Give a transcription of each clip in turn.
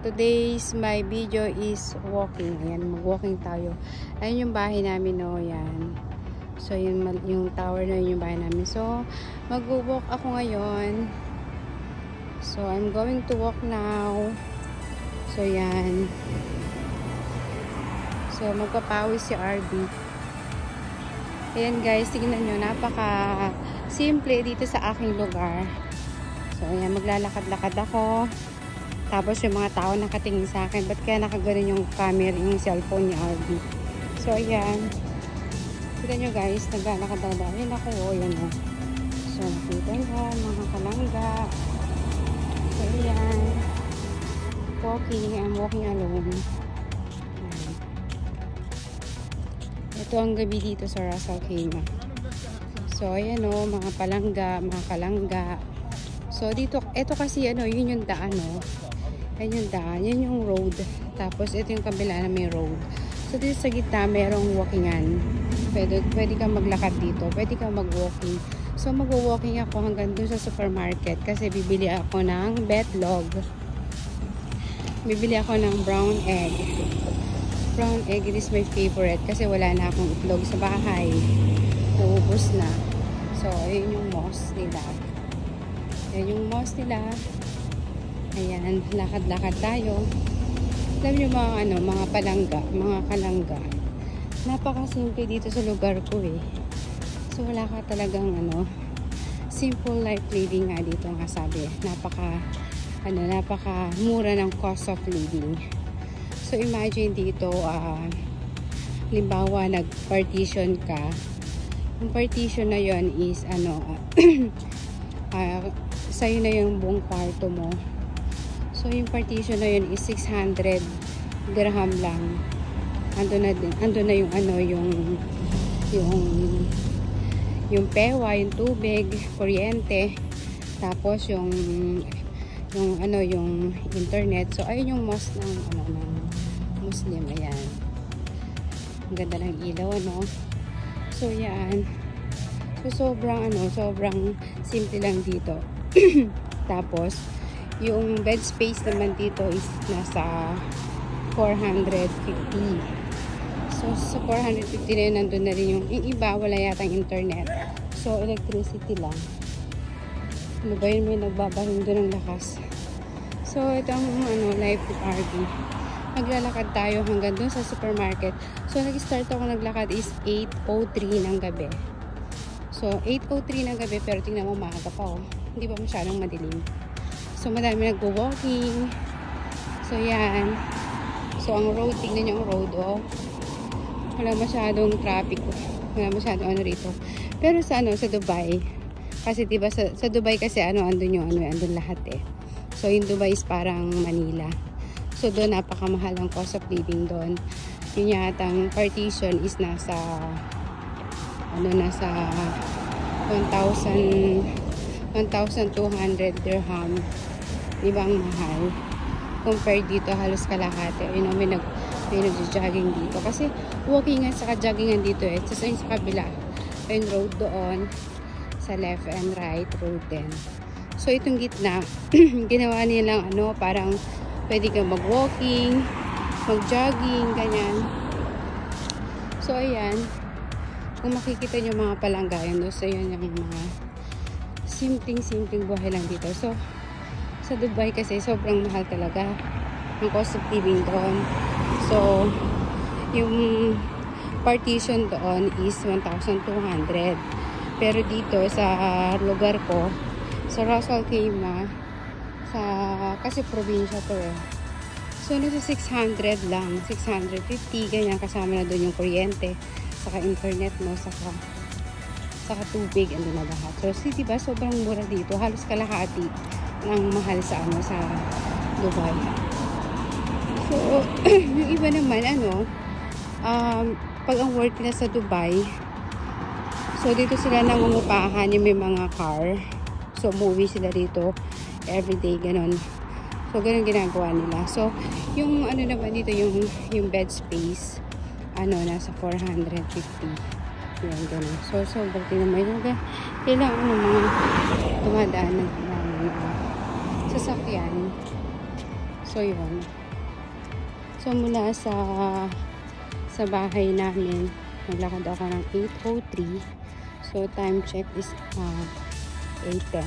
today's my video is walking. Ayan, mag-walking tayo. Ayan yung bahay namin, no. Ayan. So, yung tower na yun yung bahay namin. So, mag-walk ako ngayon. So, I'm going to walk now. So, yan. So, magpapawis si RB. Ayan guys, tignan nyo, napaka-simple dito sa aking lugar. So, ayan, maglalakad-lakad ako. Tapos, yung mga tao nakatingin sa akin. Ba't kaya nakaganon yung camera, yung cellphone ni RB? So, ayan. Tignan nyo guys, naglalakad-lakad. Ayan ako, ayan o. So, nakita nyo, mga kalangga. So, ayan. Walking, I'm walking alone. Ito ang gabi dito sa Ras Al Khaimah. So, ayan o, mga palangga, mga kalangga. So, dito, ito kasi, yun yung daan o. Ayan yung daan, yan yung road. Tapos, ito yung kabila na may road. So, dito sa gitna, merong walkingan. Pwede kang maglakad dito. Pwede kang mag-walking. So, mag-walking ako hanggang dun sa supermarket. Kasi, bibili ako ng betlog. Bibili ako ng brown egg. Brown egg, it is my favorite kasi wala na akong itlog sa bahay. Naubos na. So, ayun yung mosque nila. Ayun yung mosque nila. Ayan, lakad-lakad tayo. Alam nyo mga palangga, mga kalangga. Napakasimple dito sa lugar ko eh. So, wala ka talagang simple life living nga dito nga sabi. Napaka mura ng cost of living. So, imagine dito, limbawa, nag-partition ka. Yung partition na yon is, sa'yo na yung buong kwarto mo. So, yung partition na yon is 600 dirham lang. Ando na yung pewa, yung tubig, kuryente, tapos yung internet. So, ayun yung mosque ng Muslim. Ayan. Ang ganda ng ilaw, So, yan. So, sobrang simple lang dito. Tapos, yung bed space naman dito is nasa 450. So, sa 450 na yun, nandun na rin yung iba, wala yatang internet. So, electricity lang. Ano ba yun? May nagbabahin doon ng lakas. So, itong life with RB. Maglalakad tayo hanggang doon sa supermarket. So, nag-start ako naglakad is 8:03 ng gabi. So, 8:03 ng gabi, pero tingnan mo, maaga pa oh. Hindi pa masyadong madilim. So, madami nagwo-walking. So, yan. So, ang road, tingnan nyo ang road oh. Wala masyadong traffic. Wala masyadong rito. Pero sa Dubai, kasi diba sa Dubai kasi andun lahat eh. So, yung Dubai is parang Manila. So, doon napakamahal ang cost of living doon. Yung yatang partition is nasa 1,200 dirham. Diba ang mahal? Compared dito, halos kalahati. May nag-jogging dito. Kasi walkingan sa joggingan dito eh. So, sa kabila. Yung road doon. Sa left and right road din. So, itong gitna, ginawa nilang parang pwede kang mag-walking, mag-jogging, ganyan. So, ayan. Kung makikita nyo mga palanggayan, so, yun yung mga simpleng buhay lang dito. So, sa Dubai kasi, sobrang mahal talaga ang cost of living doon. So, yung partition doon is 1,200. Pero dito, sa lugar ko, sa Ras Al Khaimah, kasi probinsya to eh. So, nasa 600 lang. 650, ganyan. Kasama na doon yung kuryente. Saka internet mo. Saka tubig. Ano na lahat. So, diba, sobrang mura dito. Halos kalahati ng mahal sa Dubai. So, yung iba naman, pag ang work na sa Dubai, so, dito sila nangungupahan yung may mga car. So, umuwi sila dito everyday, ganon. So, ganon ginagawa nila. So, yung naman dito, yung bed space, nasa 450. Yan, ganon. So, berarti naman yung kailangan mga dumadaan ng sasakyan. So, yun. So, mula sa bahay namin, naglakad ako ng 8:03. So, time check is 8:10.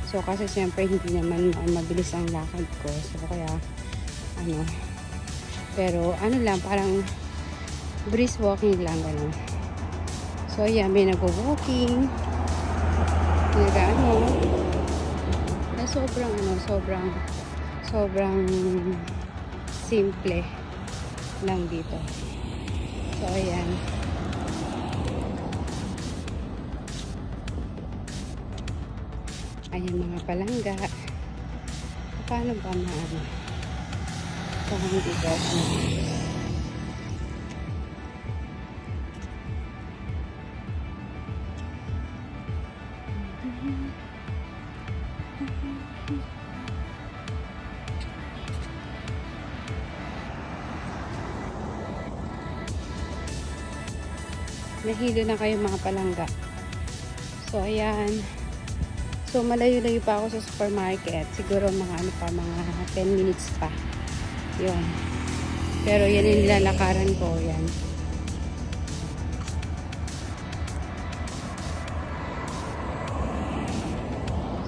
So, kasi siyempre, hindi naman mabilis ang lakad ko. So, kaya, pero, lang, parang brisk walking lang, gano'n. So, ayan, may nag-walking. Na sobrang simple lang dito. So, ayan. Ayan mga palangga. Paano ba kung hindi ba nahilo na kayo mga palangga. So, ayan. So, malayo-layo pa ako sa supermarket. Siguro mga mga 10 minutes pa. Yun. Pero yan yung nilalakaran ko. Yan.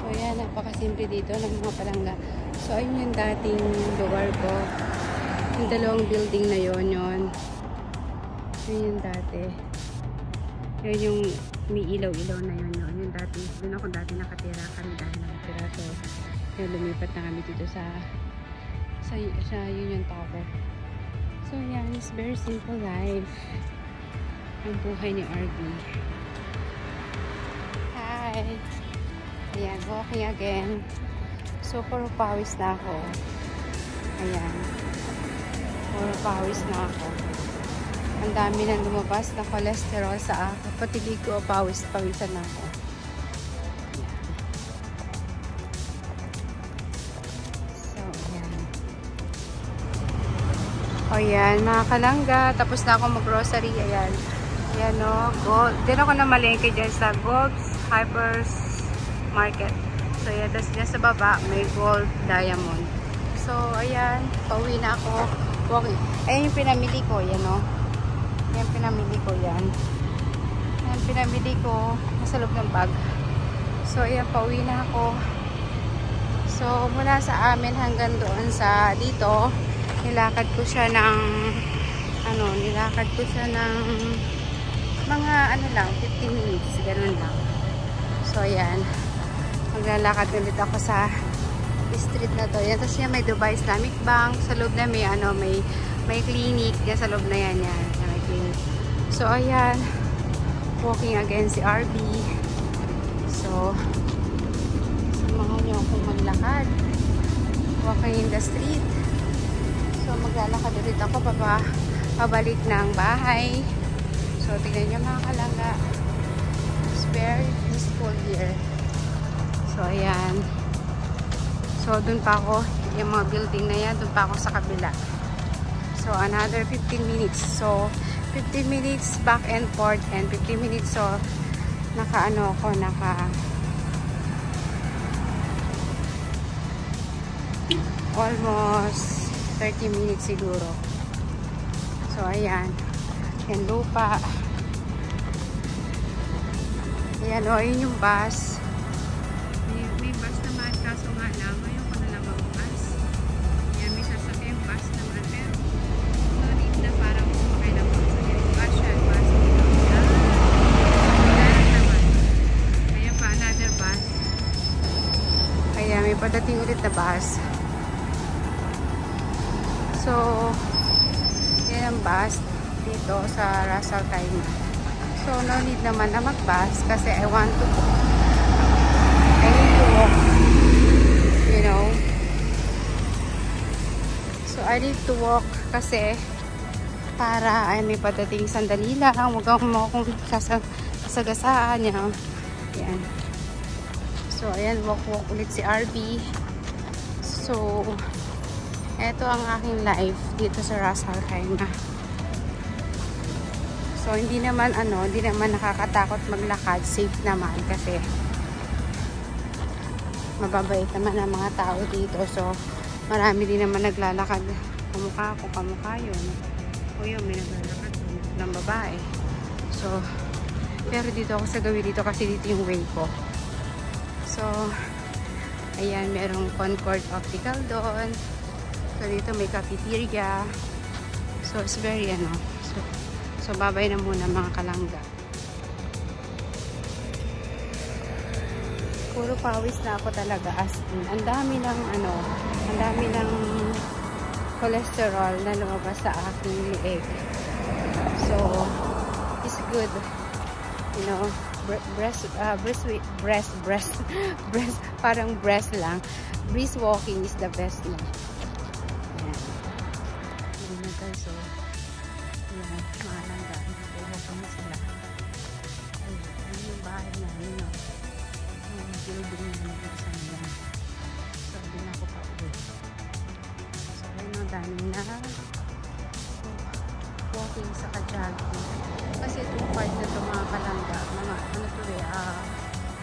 So, yan. Napakasimple dito ng mga palangga. So, ayun yung dating lugar ko. Yung dalawang building na yun. Yun yung dati. Yun yung may ilaw-ilaw na yun. Yung dati, doon ako dati nakatira. Kami dahil nakatira. So, yun, lumipat na kami dito sa Union Tower. So, yan. It's very simple life. Ang buhay ni RB. Hi! Ayan, walking again. So, puro pawis na ako. Ayan. Puro pawis na ako. Ang dami na lumabas na cholesterol sa ako. Pati ligo, pawisan na ako. So, ayan. O, yan. Mga kalangga. Tapos na ako mag-grocery. Ayan. Ayan, o. Gold. Diyan ako namalengke dyan sa Gold's Hypers Market. So, ayan. Tapos dyan sa baba, may gold diamond. So, ayan. Pauwi na ako. Walking. Ayan yung pinamili ko. Ayan, o. Yan pinamili ko yan. Yan pinamili ko nasa loob ng bag. So, ayan, pauwi na ako. So, mula sa amin hanggang doon sa dito, nilakad ko siya ng mga lang, 15 minutes. Ganun lang. So, ayan. Maglalakad ulit ako sa street na to. Yan. Tapos yan, may Dubai Islamic Bank. Sa loob na may clinic. Yan, sa loob na yan. So, ayan. Walking again si RB. So, samahan niyo akong maglakad. Walking in the street. So, maglalakad ulit ako pabalik ng bahay. So, tignan niyo mga kalangga. It's very peaceful here. So, ayan. So, dun pa ako. Yung mga building na yan, dun pa ako sa kabila. So, another 15 minutes. So, 15 minutes back and forth and 15 minutes. So, almost 30 minutes siguro. So, ayan. Yan lupa. Ayan, o, yun yung bus. May bus naman, kaso nga lang, ngayon ko na lang mag-bus. Ayan, may sasakyan bus naman, pero no need na parang sumakay na bus. Ayan, bus yan, bus. Ayan naman. Ayan pa, another bus. Ayan, may padating ulit na bus. So, yan ang bus dito sa Ras Al Khaimah. So, no need naman na mag-bus kasi I need to walk, you know. So, I need to walk kasi para ay may padating sandali lang. Huwag akong sasagasaan niya. Ayan. So, ayan, walk ulit si RB. So, eto ang aking life dito sa Ras Al Khaimah. So, hindi naman nakakatakot maglakad. Safe naman kasi mababait naman ang mga tao dito. So, marami din naman naglalakad. Kamukha ko, kamukha yun. O yun, may naglalakad ng babae. So, pero dito ako sa gawin dito kasi dito yung way ko. So, ayan, merong Concord Optical doon. So, dito may cafeteria. So, it's very, ano, so babay na muna mga kalangga. Puro pawis na ako talaga, as in. Ang dami ng, ano, ang dami ng cholesterol na lumabas sa aking leeg. So, it's good. You know, parang breast lang. Brisk walking is the best na. Ayan. Ayan na guys, so, ayan, maalangga. Iwan ko na sila. Ayan yung bahay namin, no? Yung building na nag-isa nila. So, hindi na ako pa-uwi. So, ayan ang daming na walking sa ka-jogging. Kasi itong part na ito mga kalangga, mga ano to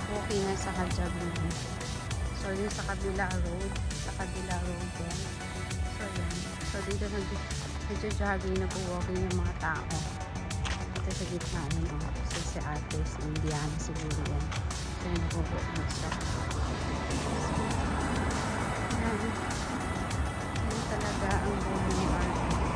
walking na sa ka-jogging. So yun sa kabila road din. So yan. So dito nag-jogging na po walking yung mga tao. Ito sa gitna yun o. So si ate, si Indiana siguro yan. So yun nag-walking siya. So yan talaga ang buhay ni ate.